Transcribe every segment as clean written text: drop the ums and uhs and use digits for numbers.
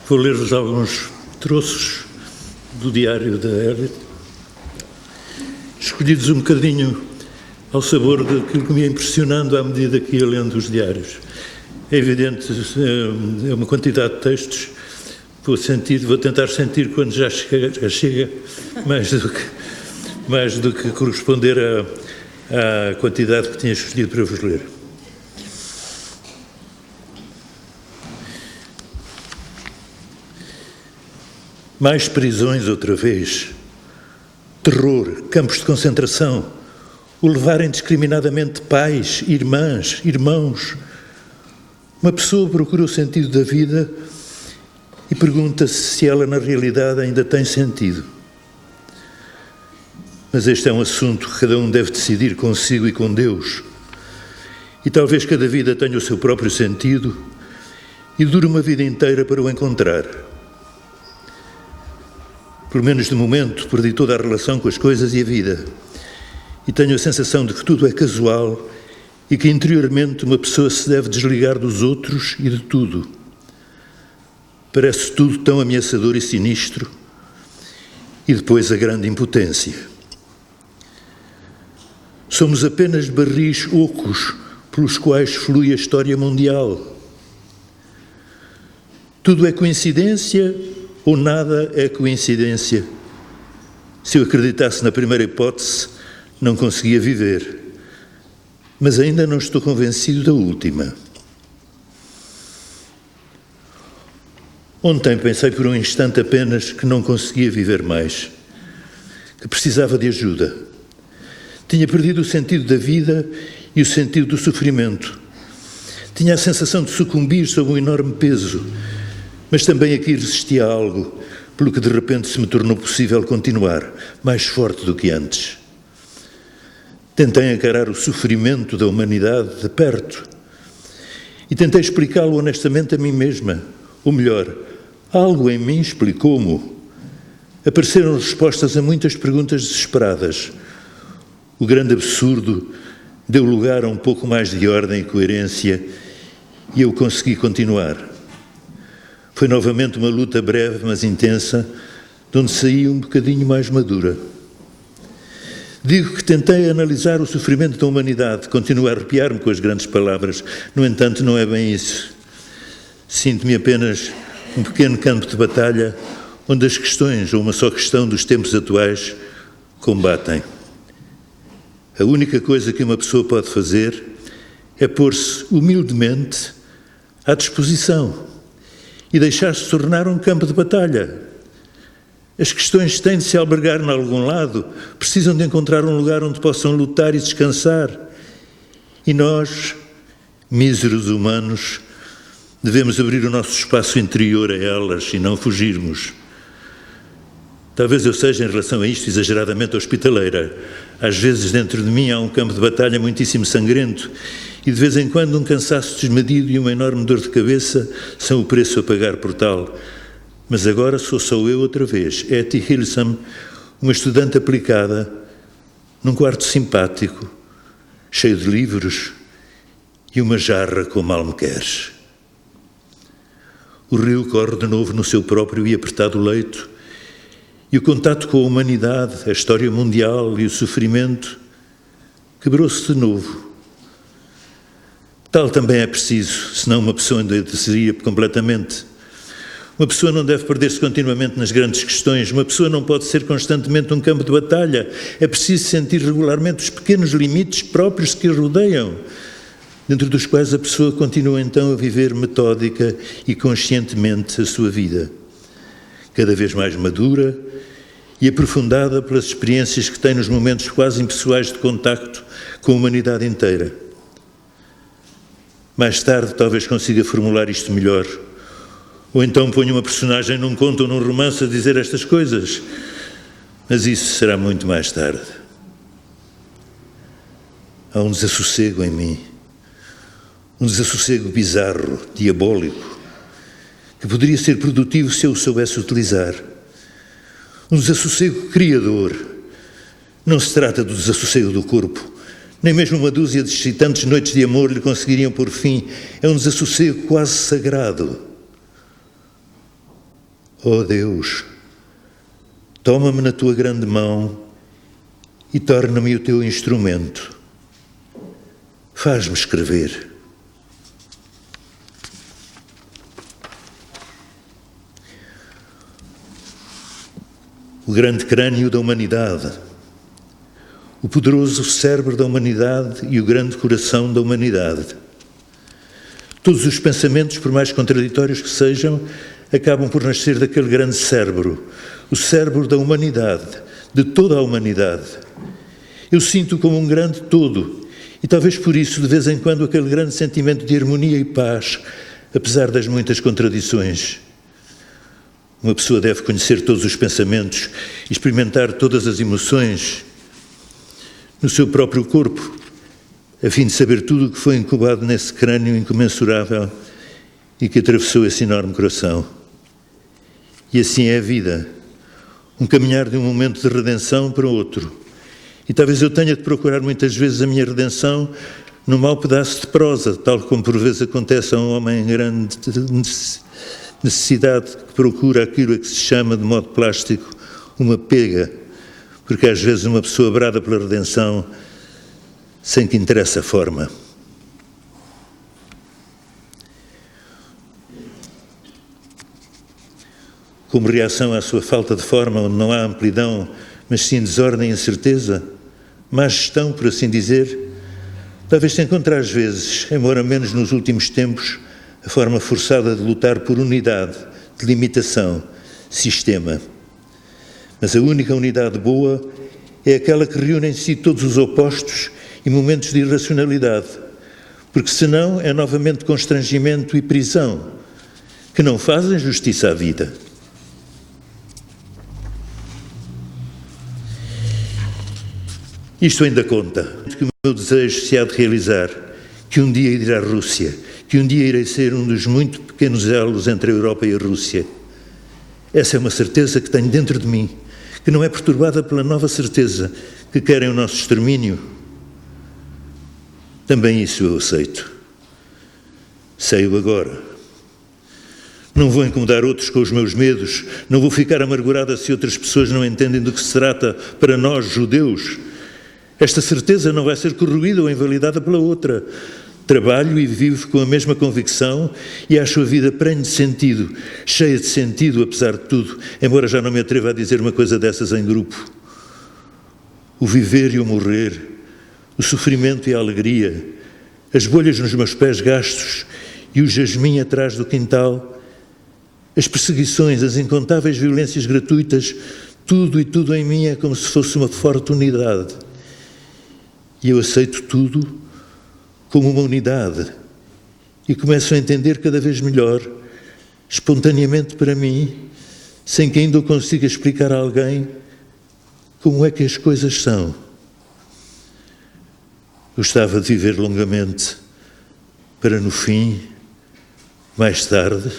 Vou ler-vos alguns troços do diário da Edith, escolhidos um bocadinho ao sabor daquilo que me ia impressionando à medida que ia lendo os diários. É evidente, é uma quantidade de textos, vou tentar sentir quando já chega mais do que corresponder à quantidade que tinha escolhido para vos ler. Mais prisões outra vez, terror, campos de concentração, o levar indiscriminadamente pais, irmãs, irmãos. Uma pessoa procura o sentido da vida e pergunta-se se ela na realidade ainda tem sentido. Mas este é um assunto que cada um deve decidir consigo e com Deus. E talvez cada vida tenha o seu próprio sentido e dure uma vida inteira para o encontrar. Pelo menos de momento, perdi toda a relação com as coisas e a vida. E tenho a sensação de que tudo é casual e que interiormente uma pessoa se deve desligar dos outros e de tudo. Parece tudo tão ameaçador e sinistro. E depois a grande impotência. Somos apenas barris ocos pelos quais flui a história mundial. Tudo é coincidência ou nada é coincidência? Se eu acreditasse na primeira hipótese, não conseguia viver. Mas ainda não estou convencido da última. Ontem pensei por um instante apenas que não conseguia viver mais, que precisava de ajuda. Tinha perdido o sentido da vida e o sentido do sofrimento. Tinha a sensação de sucumbir sob um enorme peso, mas também aqui existia algo, pelo que de repente se me tornou possível continuar, mais forte do que antes. Tentei encarar o sofrimento da humanidade de perto e tentei explicá-lo honestamente a mim mesma, ou melhor, algo em mim explicou-me. Apareceram respostas a muitas perguntas desesperadas. O grande absurdo deu lugar a um pouco mais de ordem e coerência e eu consegui continuar. Foi novamente uma luta breve, mas intensa, de onde saí um bocadinho mais madura. Digo que tentei analisar o sofrimento da humanidade, continuo a arrepiar-me com as grandes palavras, no entanto não é bem isso. Sinto-me apenas um pequeno campo de batalha onde as questões, ou uma só questão dos tempos atuais, combatem. A única coisa que uma pessoa pode fazer é pôr-se humildemente à disposição e deixar-se tornar um campo de batalha. As questões têm de se albergar em algum lado, precisam de encontrar um lugar onde possam lutar e descansar. E nós, míseros humanos, devemos abrir o nosso espaço interior a elas e não fugirmos. Talvez eu seja, em relação a isto, exageradamente hospitaleira. Às vezes dentro de mim há um campo de batalha muitíssimo sangrento e de vez em quando um cansaço desmedido e uma enorme dor de cabeça são o preço a pagar por tal. Mas agora sou só eu outra vez, Etty Hillesum, uma estudante aplicada, num quarto simpático, cheio de livros e uma jarra com mal me queres. O rio corre de novo no seu próprio e apertado leito e o contato com a humanidade, a história mundial e o sofrimento quebrou-se de novo. Tal também é preciso, senão uma pessoa endoideria completamente. Uma pessoa não deve perder-se continuamente nas grandes questões, uma pessoa não pode ser constantemente um campo de batalha, é preciso sentir regularmente os pequenos limites próprios que a rodeiam, dentro dos quais a pessoa continua então a viver metódica e conscientemente a sua vida, cada vez mais madura e aprofundada pelas experiências que tem nos momentos quase impessoais de contacto com a humanidade inteira. Mais tarde talvez consiga formular isto melhor, ou então ponho uma personagem num conto ou num romance a dizer estas coisas, mas isso será muito mais tarde. Há um desassossego em mim, um desassossego bizarro, diabólico, que poderia ser produtivo se eu o soubesse utilizar. Um desassossego criador. Não se trata do desassossego do corpo, nem mesmo uma dúzia de excitantes noites de amor lhe conseguiriam pôr fim. É um desassossego quase sagrado. Ó Deus, toma-me na tua grande mão e torna-me o teu instrumento. Faz-me escrever. O grande crânio da humanidade, o poderoso cérebro da humanidade e o grande coração da humanidade. Todos os pensamentos, por mais contraditórios que sejam, acabam por nascer daquele grande cérebro, o cérebro da humanidade, de toda a humanidade. Eu sinto como um grande todo e talvez por isso, de vez em quando, aquele grande sentimento de harmonia e paz, apesar das muitas contradições. Uma pessoa deve conhecer todos os pensamentos, experimentar todas as emoções no seu próprio corpo, a fim de saber tudo o que foi incubado nesse crânio incomensurável e que atravessou esse enorme coração. E assim é a vida, um caminhar de um momento de redenção para outro. E talvez eu tenha de procurar muitas vezes a minha redenção num mau pedaço de prosa, tal como por vezes acontece a um homem em grande necessidade que procura aquilo a que se chama, de modo plástico, uma pega, porque às vezes uma pessoa brada pela redenção sem que interesse a forma. Como reação à sua falta de forma, onde não há amplidão, mas sim desordem e incerteza, má gestão, por assim dizer, talvez se encontre às vezes, embora menos nos últimos tempos, a forma forçada de lutar por unidade, de limitação, sistema. Mas a única unidade boa é aquela que reúne em si todos os opostos e momentos de irracionalidade, porque senão é novamente constrangimento e prisão, que não fazem justiça à vida. Isto ainda conta, que o meu desejo se há de realizar, que um dia irei à Rússia, que um dia irei ser um dos muito pequenos elos entre a Europa e a Rússia. Essa é uma certeza que tenho dentro de mim, que não é perturbada pela nova certeza que querem o nosso extermínio. Também isso eu aceito. Sei-o agora. Não vou incomodar outros com os meus medos, não vou ficar amargurada se outras pessoas não entendem do que se trata para nós, judeus. Esta certeza não vai ser corroída ou invalidada pela outra. Trabalho e vivo com a mesma convicção e acho a vida prenhe de sentido, cheia de sentido, apesar de tudo, embora já não me atreva a dizer uma coisa dessas em grupo. O viver e o morrer, o sofrimento e a alegria, as bolhas nos meus pés gastos e o jasmim atrás do quintal, as perseguições, as incontáveis violências gratuitas, tudo e tudo em mim é como se fosse uma forte unidade. E eu aceito tudo como uma unidade e começo a entender cada vez melhor, espontaneamente para mim, sem que ainda eu consiga explicar a alguém como é que as coisas são. Gostava de viver longamente para no fim, mais tarde,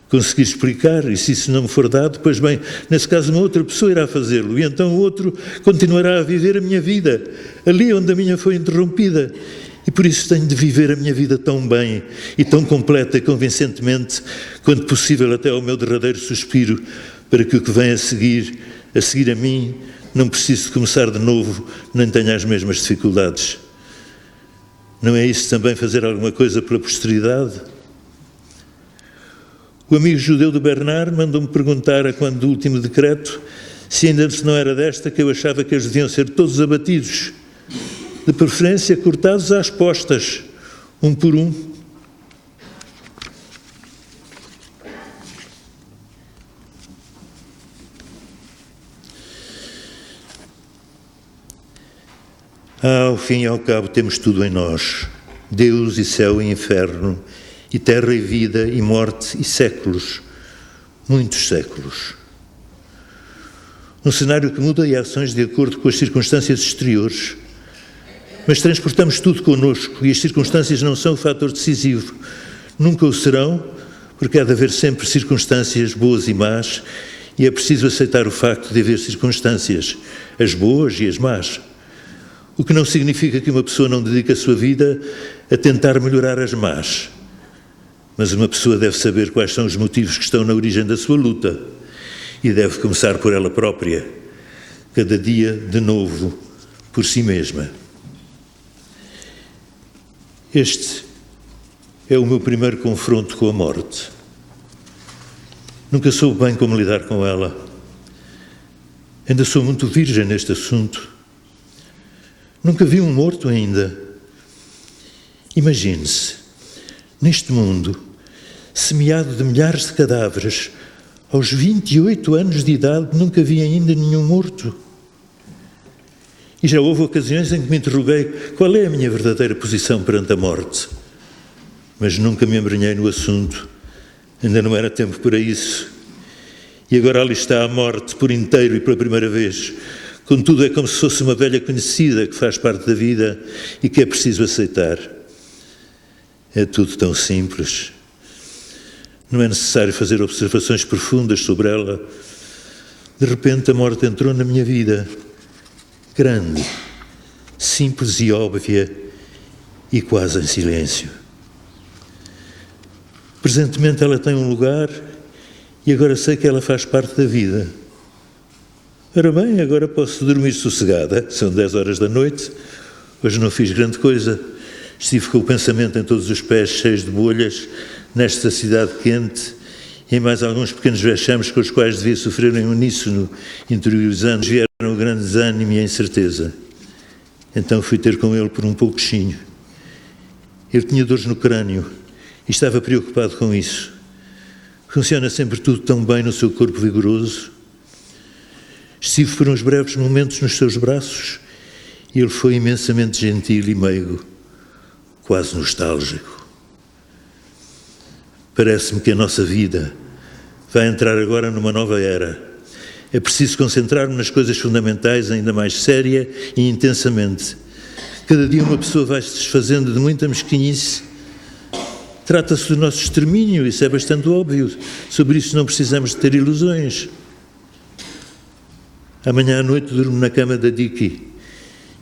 conseguir explicar, e se isso não me for dado, pois bem, nesse caso uma outra pessoa irá fazê-lo, e então o outro continuará a viver a minha vida, ali onde a minha foi interrompida. E por isso tenho de viver a minha vida tão bem e tão completa e convincentemente, quanto possível até ao meu derradeiro suspiro, para que o que vem a seguir a mim, não precise de começar de novo, nem tenha as mesmas dificuldades. Não é isso também fazer alguma coisa pela posteridade? O amigo judeu de Bernard mandou-me perguntar, a quando do último decreto, se ainda não era desta que eu achava que eles deviam ser todos abatidos, de preferência cortados às postas, um por um. Ao fim e ao cabo temos tudo em nós, Deus e céu e inferno, e terra e vida, e morte, e séculos, muitos séculos. Um cenário que muda e ações de acordo com as circunstâncias exteriores, mas transportamos tudo connosco e as circunstâncias não são o fator decisivo, nunca o serão, porque há de haver sempre circunstâncias boas e más, e é preciso aceitar o facto de haver circunstâncias, as boas e as más. O que não significa que uma pessoa não dedique a sua vida a tentar melhorar as más, Mas uma pessoa deve saber quais são os motivos que estão na origem da sua luta e deve começar por ela própria, cada dia de novo, por si mesma. Este é o meu primeiro confronto com a morte. Nunca soube bem como lidar com ela. Ainda sou muito virgem neste assunto. Nunca vi um morto ainda. Imagine-se, neste mundo, semeado de milhares de cadáveres, aos 28 anos de idade, nunca vi ainda nenhum morto. E já houve ocasiões em que me interroguei qual é a minha verdadeira posição perante a morte. Mas nunca me embrenhei no assunto. Ainda não era tempo para isso. E agora ali está a morte por inteiro e pela primeira vez. Contudo, é como se fosse uma velha conhecida que faz parte da vida e que é preciso aceitar. É tudo tão simples. Não é necessário fazer observações profundas sobre ela. De repente a morte entrou na minha vida. Grande, simples e óbvia e quase em silêncio. Presentemente ela tem um lugar e agora sei que ela faz parte da vida. Ora bem, agora posso dormir sossegada. São 10 horas da noite. Hoje não fiz grande coisa. Estive com o pensamento em todos os pés cheios de bolhas, nesta cidade quente, e em mais alguns pequenos vexames com os quais devia sofrer em uníssono, interiorizando, vieram o grande desânimo e a incerteza. Então fui ter com ele por um pouquinho. Ele tinha dores no crânio e estava preocupado com isso. Funciona sempre tudo tão bem no seu corpo vigoroso. Estive por uns breves momentos nos seus braços e ele foi imensamente gentil e meigo, quase nostálgico. Parece-me que a nossa vida vai entrar agora numa nova era. É preciso concentrar-me nas coisas fundamentais ainda mais séria e intensamente. Cada dia uma pessoa vai se desfazendo de muita mesquinhice. Trata-se do nosso extermínio, isso é bastante óbvio. Sobre isso não precisamos de ter ilusões. Amanhã à noite durmo na cama da Dicky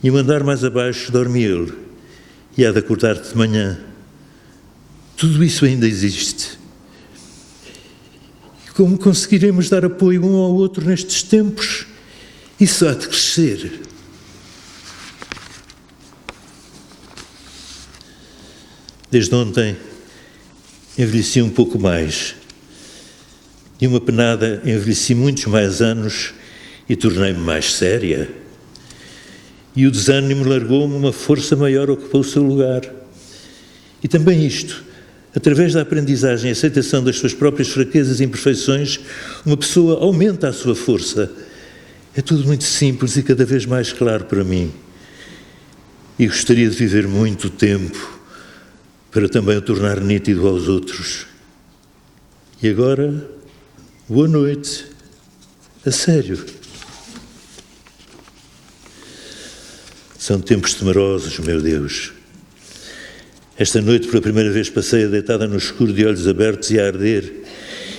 e um andar mais abaixo dorme ele. E há de acordar-te de manhã. Tudo isso ainda existe. E como conseguiremos dar apoio um ao outro nestes tempos? Isso há de crescer. Desde ontem envelheci um pouco mais. De uma penada envelheci muitos mais anos e tornei-me mais séria. E o desânimo largou-me, uma força maior ocupou o seu lugar. E também isto, através da aprendizagem e aceitação das suas próprias fraquezas e imperfeições, uma pessoa aumenta a sua força. É tudo muito simples e cada vez mais claro para mim. E gostaria de viver muito tempo para também o tornar nítido aos outros. E agora, boa noite. A sério. São tempos temerosos, meu Deus. Esta noite, pela primeira vez, passei deitada no escuro de olhos abertos e a arder,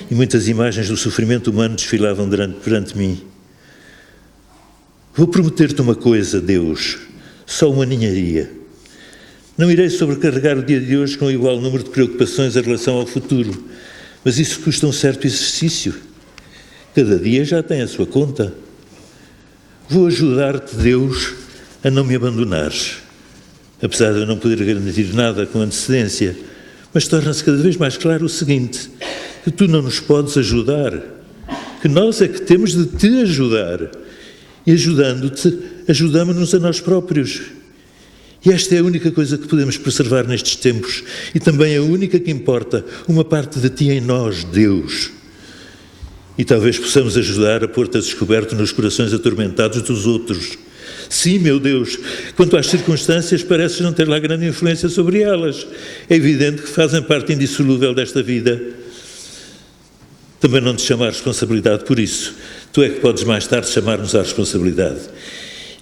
e muitas imagens do sofrimento humano desfilavam perante mim. Vou prometer-te uma coisa, Deus, só uma ninharia. Não irei sobrecarregar o dia de hoje com igual número de preocupações em relação ao futuro, mas isso custa um certo exercício. Cada dia já tem a sua conta. Vou ajudar-te, Deus, a não me abandonares, apesar de eu não poder garantir nada com antecedência, mas torna-se cada vez mais claro o seguinte, que tu não nos podes ajudar, que nós é que temos de te ajudar, e ajudando-te, ajudamos-nos a nós próprios. E esta é a única coisa que podemos preservar nestes tempos, e também a única que importa, uma parte de ti em nós, Deus. E talvez possamos ajudar a pôr-te a descoberto nos corações atormentados dos outros. Sim, meu Deus, quanto às circunstâncias, pareces não ter lá grande influência sobre elas. É evidente que fazem parte indissolúvel desta vida. Também não te chamo à responsabilidade por isso. Tu é que podes mais tarde chamar-nos à responsabilidade.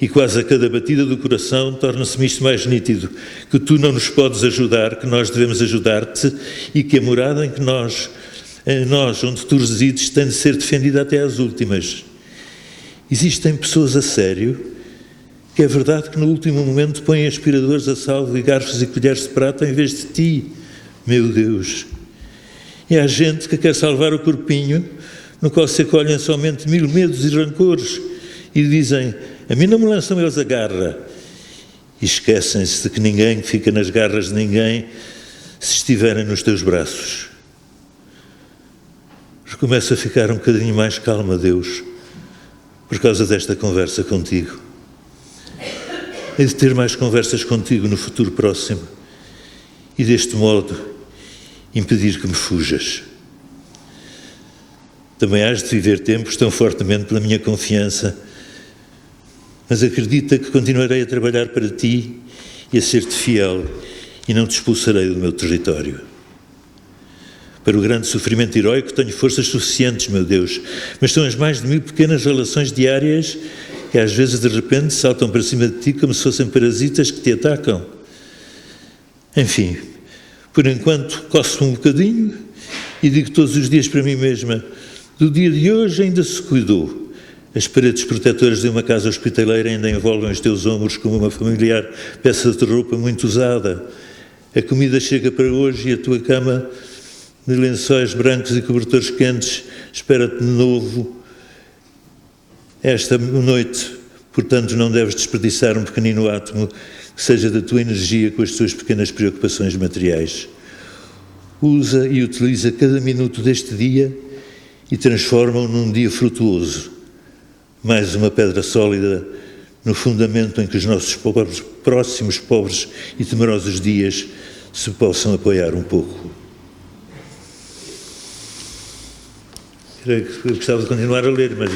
E quase a cada batida do coração torna-se-me isto mais nítido, que tu não nos podes ajudar, que nós devemos ajudar-te e que a morada em nós, onde tu resides, tem de ser defendida até às últimas. Existem pessoas a sério que é verdade que no último momento põem aspiradores a salvo e garfos e colheres de prata em vez de ti, meu Deus. E há gente que quer salvar o corpinho, no qual se acolhem somente 1000 medos e rancores, e dizem: a mim não me lançam eles a garra. E esquecem-se de que ninguém fica nas garras de ninguém se estiverem nos teus braços. Mas começo a ficar um bocadinho mais calma, Deus, por causa desta conversa contigo. Hei de ter mais conversas contigo no futuro próximo e, deste modo, impedir que me fujas. Também hás de viver tempos tão fortemente pela minha confiança, mas acredita que continuarei a trabalhar para ti e a ser-te fiel e não te expulsarei do meu território. Para o grande sofrimento heroico tenho forças suficientes, meu Deus, mas são as mais de 1000 pequenas relações diárias que às vezes de repente saltam para cima de ti como se fossem parasitas que te atacam. Enfim, por enquanto coço-me um bocadinho e digo todos os dias para mim mesma: do dia de hoje ainda se cuidou. As paredes protetoras de uma casa hospitaleira ainda envolvem os teus ombros como uma familiar peça de roupa muito usada. A comida chega para hoje e a tua cama de lençóis brancos e cobertores quentes espera-te de novo esta noite. Portanto, não deves desperdiçar um pequenino átomo que seja da tua energia com as tuas pequenas preocupações materiais. Usa e utiliza cada minuto deste dia e transforma-o num dia frutuoso. Mais uma pedra sólida no fundamento em que os nossos próximos pobres e temerosos dias se possam apoiar um pouco. Eu gostava de continuar a ler, mas